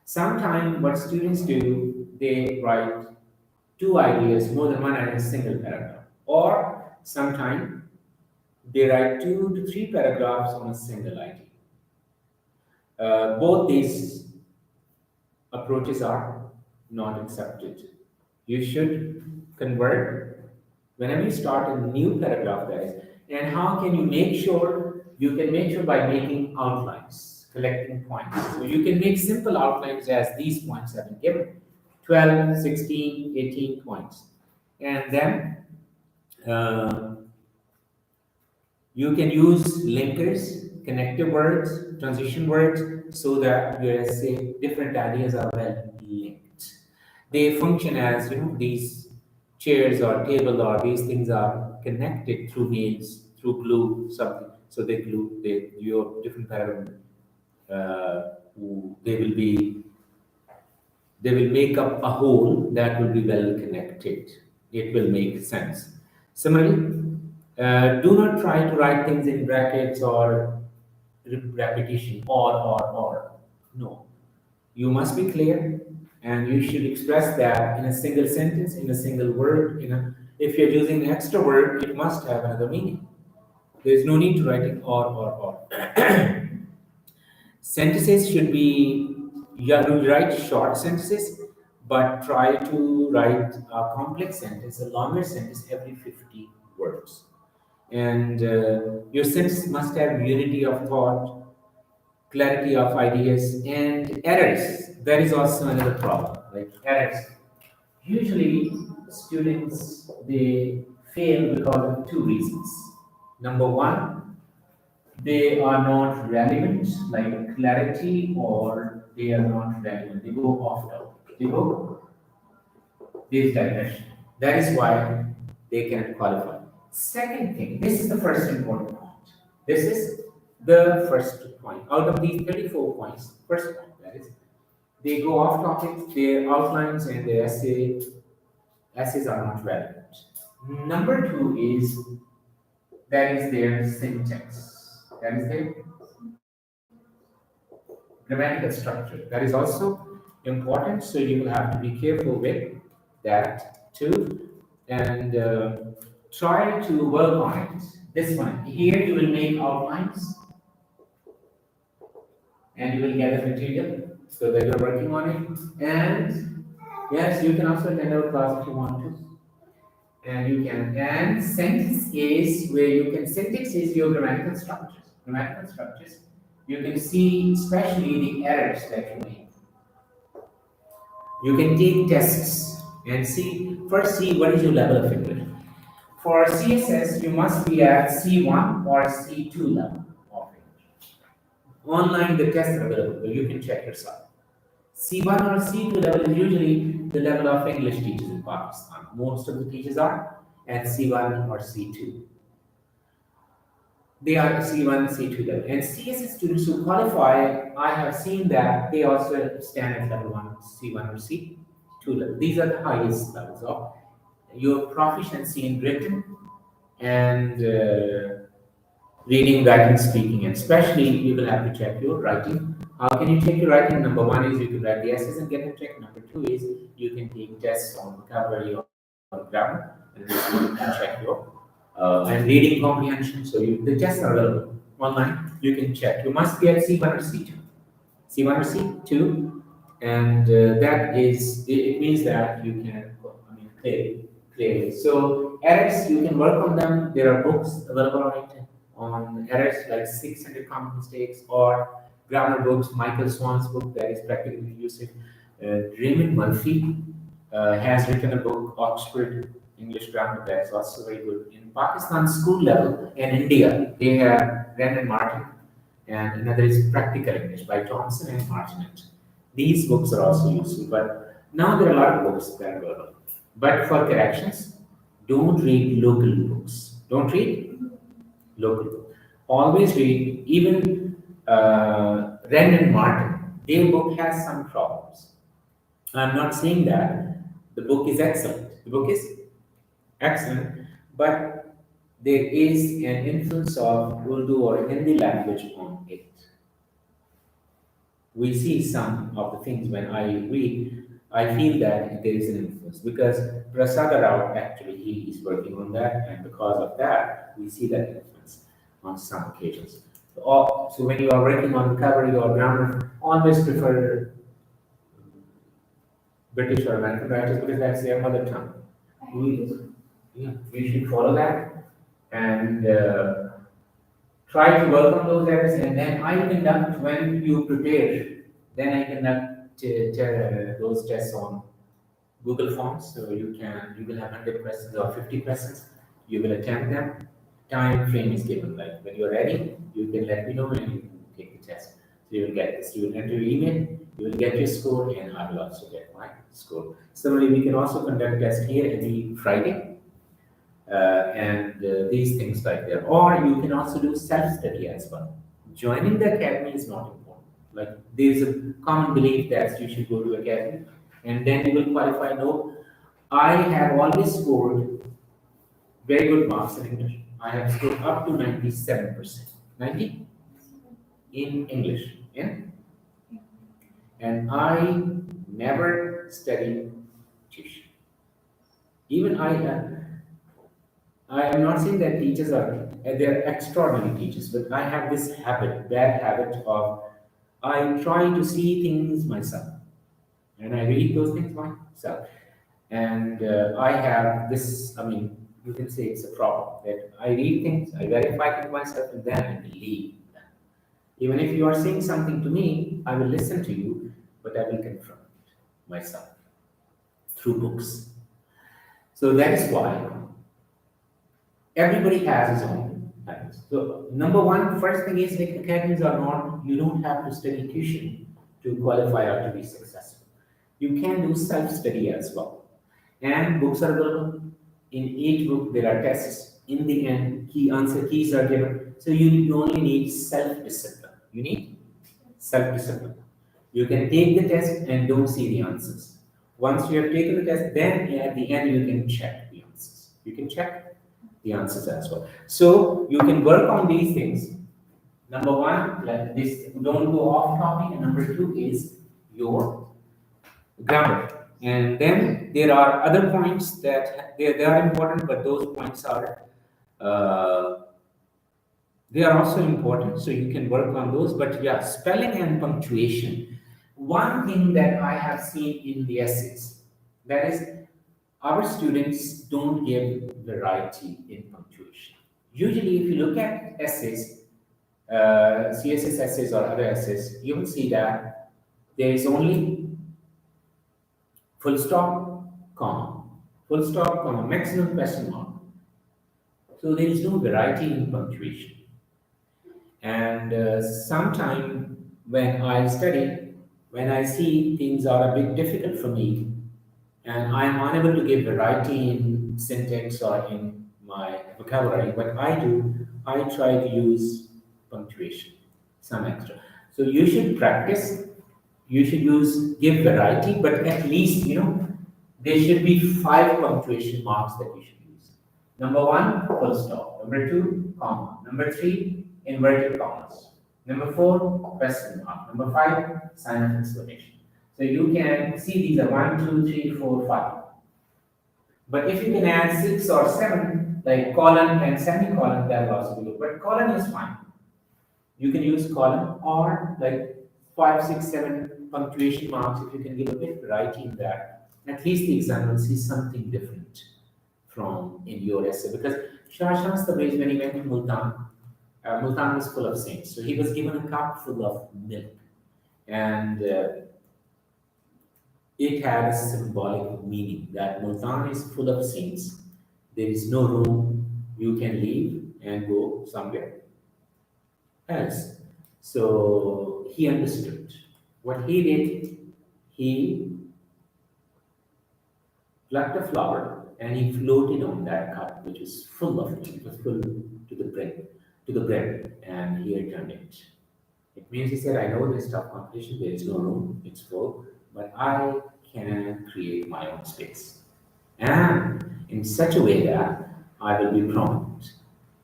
Sometimes what students do, they write two ideas, more than one in a single paragraph. Or sometimes they write 2 to 3 paragraphs on a single idea. Both these approaches are not accepted. You should convert whenever you start a new paragraph, guys. And how can you make sure? You can make sure by making outlines, collecting points. So you can make simple outlines as these points have been given 12, 16, 18 points. And then you can use linkers, connective words, transition words, so that your essay, different ideas are well linked. They function as these chairs or table or these things are connected through nails, through glue, something. So they glue your different paragraph. They will be they will make up a whole that will be well connected. It will make sense. Similarly, do not try to write things in brackets or repetition or. No. You must be clear and you should express that in a single sentence, in a single word. If you're using an extra word, it must have another meaning. There's no need to write it or. Sentences should be, you have to write short sentences, but try to write a complex sentence, a longer sentence every 50 words. And your sentence must have unity of thought, clarity of ideas, and errors. That is also another problem, like errors. Usually, students they fail because of 2 reasons. Number one, they are not relevant, like clarity, or they are not relevant. They go off topic. They go this direction. That is why they can qualify. Second thing, this is the first important point. This is the first point. Out of these 34 points, first point, that is, they go off topic, their outlines and their essays are not relevant. Number two is that is their syntax. That is their grammatical structure. That is also important, so you will have to be careful with that too, and try to work on it. This one here, you will make outlines, and you will gather material so that you're working on it. And yes, you can also attend our class if you want to. And you can. And sentence is where you can. Syntax is your grammatical structures. Grammatical structures. You can see especially the errors that you make. You can take tests and see what is your level of English. For CSS, you must be at C1 or C2 level of English. Online, the tests are available, but you can check yourself. C1 or C2 level is usually the level of English teachers in Pakistan. Most of the teachers are at C1 or C2. They are C1, C2 level. And CSS students who qualify, I have seen that they also stand at level 1, C1 or C2 level. These are the highest levels of your proficiency in written and reading, writing, speaking, and especially you will have to check your writing. How can you check your writing? Number one is you can write the essays and get them checked. Number two is you can take tests on vocabulary or grammar, and this way you can check your and reading comprehension. So the tests are available online. You can check. You must be at C1 or C2. C1 or C2, and that is it means that you can play clearly. So errors you can work on them. There are books available on errors like 600 common mistakes or grammar books. Michael Swan's book that is practically using. Raymond Murphy has written a book, Oxford English Grammar, that is also very good. In Pakistan school level, in India, they have Brendan Martin, and another is Practical English by Thompson and Martinet. These books are also useful, but now there are a lot of books that are available. But for corrections, don't read local books. Don't read local books. Always read, even Brendan Martin, their book has some problems. I'm not saying that the book is excellent. The book is excellent, but there is an influence of Urdu or Hindi language on it. We see some of the things when I read, I feel that there is an influence because Prasada Rao actually he is working on that, and because of that, we see that influence on some occasions. So when you are working on vocabulary or grammar, always prefer British or American writers because that's their mother tongue. We, yeah, we should follow that and try to work on those areas. And then I conduct when you prepare. Then I conduct those tests on Google Forms. So you will have 100 questions or 50 questions. You will attempt them. Time frame is given. Like when you're ready, you can let me know and you can take the test. So you will get this. You will enter your email. You will get your score, and I will also get my score. Similarly, we can also conduct tests here every Friday, and these things like that. Or you can also do self-study as well. Joining the academy is not important. Like there is a common belief that you should go to academy, and then you will qualify. No, I have always scored very good marks in English. I have scored up to 97%. 90 in English. Yeah. And I never studied tuition. Even I am not saying that teachers are they're extraordinary teachers, but I have this habit, bad habit of I try to see things myself, and I read those things myself. And I have this. I mean, you can say it's a problem that I read things, I verify things myself, and then I believe them. Even if you are saying something to me, I will listen to you, but I will confront myself through books. So that is why everybody has his own habits. So number one, first thing is like academies are not, you don't have to study tuition to qualify or to be successful. You can do self-study as well. And books are available. In each book, there are tests. In the end, key answer keys are given. So you only need self-discipline. You need self-discipline. You can take the test and don't see the answers. Once you have taken the test, then at the end you can check the answers. You can check the answers as well. So you can work on these things. Number one, like this, don't go off topic. And number two is your grammar. And then there are other points that they are important, but those points are uh, they are also important, so you can work on those. But yeah, spelling and punctuation. One thing that I have seen in the essays, that is, our students don't give variety in punctuation. Usually, if you look at essays, CSS essays or other essays, you will see that there is only full stop, comma, full stop, comma, maximum question mark. So there is no variety in punctuation. And sometime when I study, when I see things are a bit difficult for me, and I'm unable to give variety in syntax or in my vocabulary, what I do, I try to use punctuation, some extra. So you should practice, you should give variety, but at least, there should be 5 punctuation marks that you should use. Number one, full stop. Number two, comma. Number 3, inverted commas. Number 4, question mark. Number 5, sign of exclamation. So you can see these are 1, 2, 3, 4, 5. But if you can add 6 or 7, like colon and semicolon, that will also be good. But colon is fine. You can use colon or like 5, 6, 7 punctuation marks if you can give a bit variety in that. At least the examiner will see something different from in your essay. Because Shah Shams Tabriz, when he went to Multan, Multan was full of saints. So he was given a cup full of milk. And it had a symbolic meaning that Multan is full of saints. There is no room. You can leave and go somewhere else. So he understood. What he did, he plucked a flower and he floated on that cup, which was full of it. It was full to the brim, and he returned it. It means he said, I know this tough competition, there is no room, it's full, but I can create my own space. And in such a way that I will be prominent.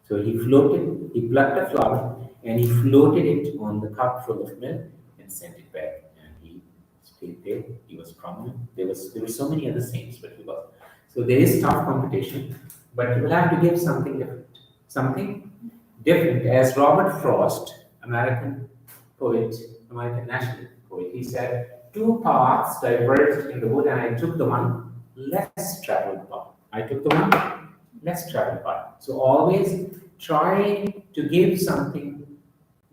So he plucked a flower and he floated it on the cup full of milk and sent it back. And he stayed there, he was prominent. There were so many other saints, but he was. So there is tough competition, but you will have to give something different. Something different. As Robert Frost, American poet, American national poet, he said, two paths diverged in the wood, and I took the one less traveled path. I took the one less traveled path. So always try to give something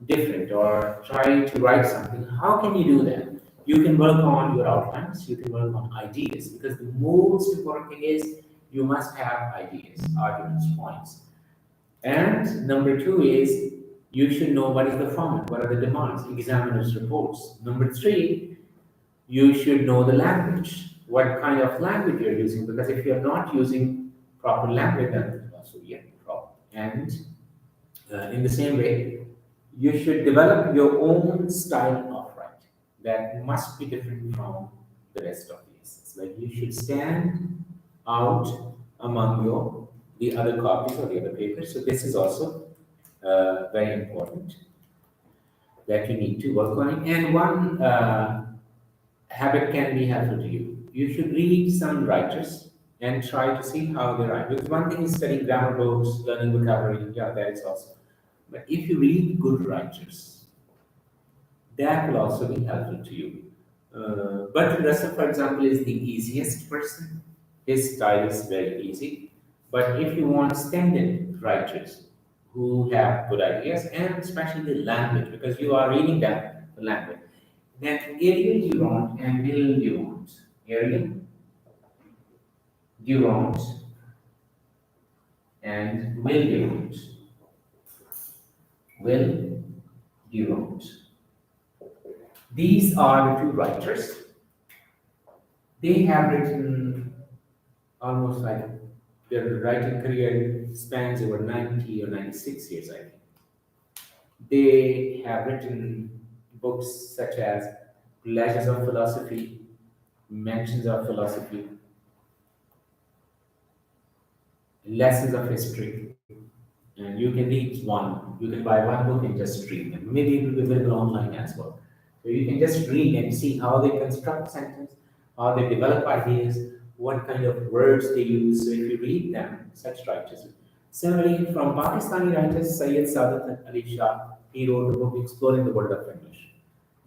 different or try to write something. How can you do that? You can work on your outlines, you can work on ideas, because the most important thing is you must have ideas, arguments, points. And number 2 is you should know what is the format, what are the demands, examiners' reports. Number 3, you should know the language, what kind of language you're using, because if you're not using proper language, then it will also be a problem. And in the same way, you should develop your own style of writing that must be different from the rest of the essays. Like you should stand out among the other copies or the other papers. So this is also very important that you need to work on it. And one habit can be helpful to you. You should read some writers and try to see how they write. Because one thing is studying grammar books, learning vocabulary, yeah, that is also. But if you read good writers, that will also be helpful to you. Bertrand Russell, for example, is the easiest person. His style is very easy. But if you want standard writers who have good ideas, and especially the language, because you are reading that the language, then Ariel Durant and Will Durant, Ariel Durant and Will Durant, Will Durant. These are the two writers. They have written almost like their writing career spans over 90 or 96 years, I think. They have written books such as Pleasures of Philosophy, Mentions of Philosophy, Lessons of History, and you can read one. You can buy one book and just read them. Maybe it will be available online as well. So you can just read and see how they construct sentences, how they develop ideas, what kind of words they use. So if you read them, such writers. Similarly, from Pakistani writers, Syed Sadat Ali Shah, he wrote a book exploring the world of English.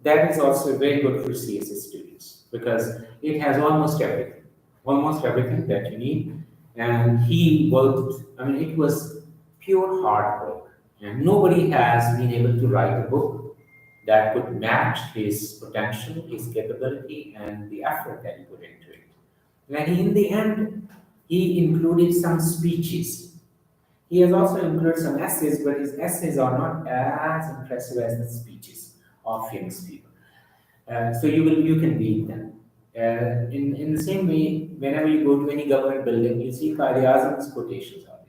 That is also very good for CSS students because it has almost everything that you need. And he worked, I mean, it was pure hard work. And nobody has been able to write a book that could match his potential, his capability, and the effort that he put into it. And in the end, he included some speeches. He has also included some essays, but his essays are not as impressive as the speeches of famous people. So you can read them. In the same way, whenever you go to any government building, you see Qaid-e-Azam's quotations out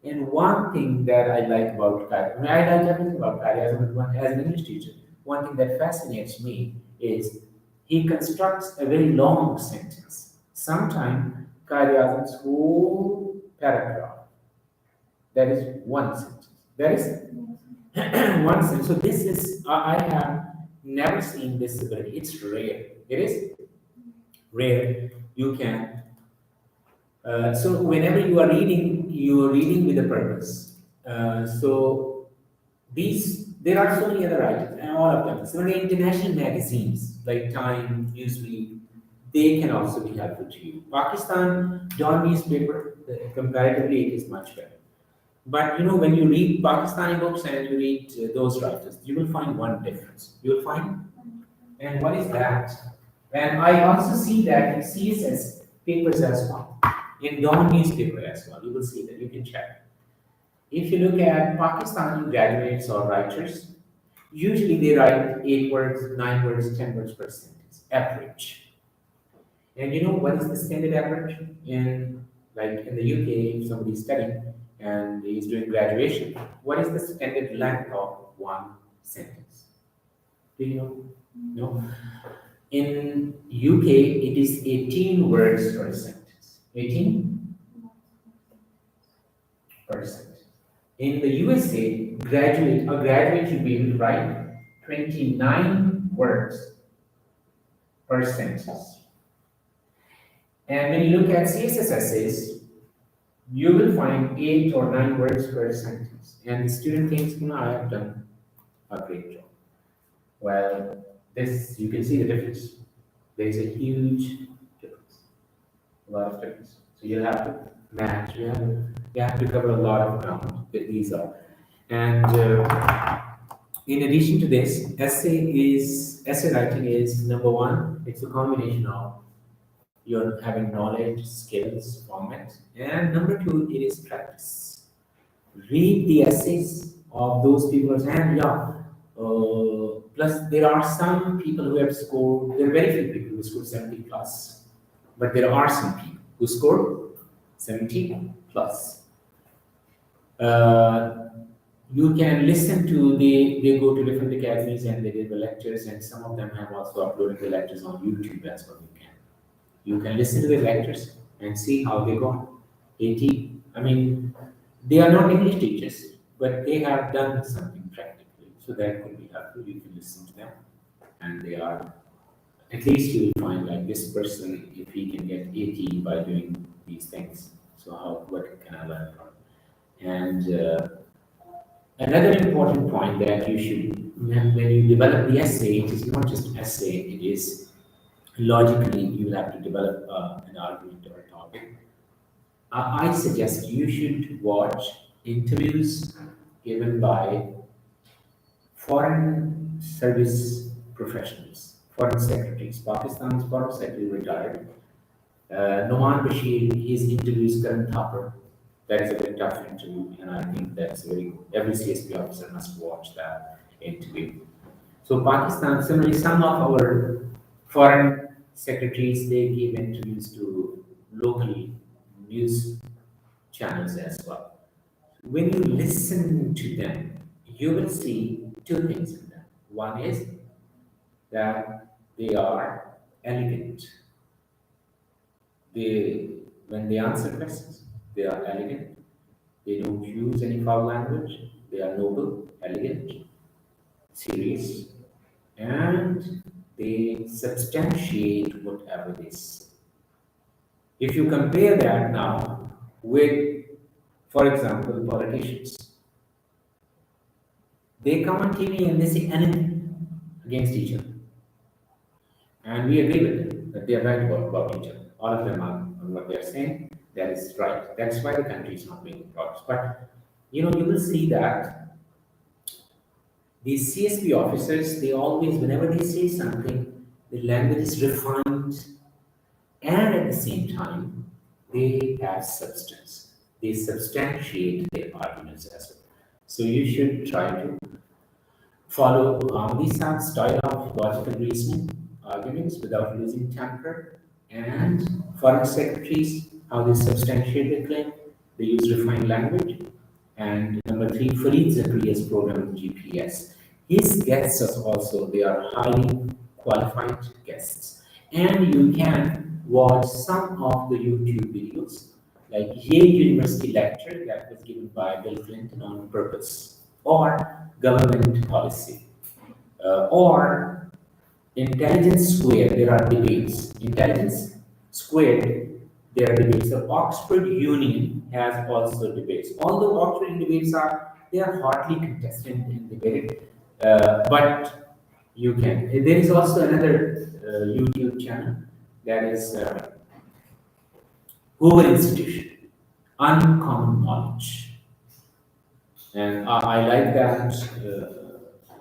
there. And one thing that I like about Qaid, I mean, I like everything about Qaid-e-Azam, but as an English teacher, one thing that fascinates me is he constructs a very long sentence. Sometimes Qaid-e-Azam's whole paragraph, that is one sentence. That is one sentence. So this is, I have never seen this ability. It's rare. It is rare. You can. So whenever you are reading with a purpose. So these, there are so many other items, and all of them. So many international magazines like Time, Newsweek, they can also be helpful to you. Pakistan, Dawn newspaper, comparatively, it is much better. But you know, when you read Pakistani books and you read those writers, you will find one difference. You will find, and what is that? And I also see that in CSS papers as well, in Dawn newspaper as well. You will see that. You can check. If you look at Pakistani graduates or writers, usually they write 8 words, 9 words, 10 words per sentence, average. And you know what is the standard average in, like in the UK, if somebody's studying and he's doing graduation, what is the standard length of one sentence? Do you know? No. In UK, it is 18 words per sentence. 18%. In the USA, a graduate should be able to write 29 words per sentence. And when you look at CSS essays, you will find 8 or 9 words per sentence. And the student thinks, you know, I have done a great job. Well, this, you can see the difference. There's a huge difference, a lot of difference. So you'll have to match, you have to cover a lot of ground that these are. And in addition to this, essay writing is number one, it's a combination of you're having knowledge, skills, format, and number two, it is practice. Read the essays of those people, and plus there are some people who have scored, there are very few people who scored 70 plus, but there are some people who scored 70 plus. You can listen to, they go to different academies and they give the lectures, and some of them have also uploaded the lectures on YouTube as well. You can listen to the lectures and see how they go. 80, I mean, they are not English teachers, but they have done something practically. So that could be helpful. You can listen to them. And they are, at least you will find like this person, if he can get 80 by doing these things. So what can I learn from? And another important point that you should, when you develop the essay, it is not just essay, it is logically, you will have to develop an argument or a topic. I suggest you should watch interviews given by foreign service professionals, foreign secretaries. Pakistan's foreign secretary retired. Noman Bashir, his interviews Karan Thapar. That is a very tough interview, and I think that's very good. Every CSP officer must watch that interview. So Pakistan, similarly, some of our foreign secretaries, they give interviews to local news channels as well. When you listen to them, you will see two things in them. One is that they are elegant. When they answer questions, they are elegant. They don't use any foul language. They are noble, elegant, serious, and they substantiate whatever they say. If you compare that now with, for example, politicians, they come on TV and they say anything against each other. And we agree with them that they are right about each other. All of them are on what they are saying, that is right. That's why the country is not making progress. But you know, you will see that these CSP officers, they always, whenever they say something, the language is refined, and at the same time, they have substance. They substantiate their arguments as well. So you should try to follow this style of logical reasoning arguments without losing temper. And foreign secretaries, how they substantiate their claim, they use refined language. And number three, Fareed Zakaria's program with GPS. His guests are also, they are highly qualified guests. And you can watch some of the YouTube videos like Yale University lecture that was given by Bill Clinton on purpose, or government policy, or intelligence squared. There are debates. Intelligence squared. There are debates. The Oxford Union has also debates. Although Oxford debates are hotly contested and debated, but you can. There is also another YouTube channel that is Hoover Institution, Uncommon Knowledge. And I like that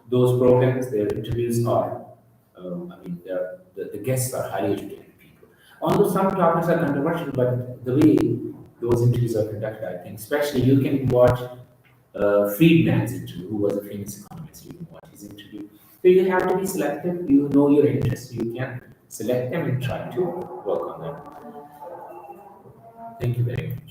those programs, their interviews are, the guests are highly educated people. Although some topics are controversial, but the way those interviews are conducted, I think, especially you can watch Friedman's interview, who was a famous economist. You can watch his interview. So you have to be selective. You know your interests. You can select them and try to work on them. Thank you very much.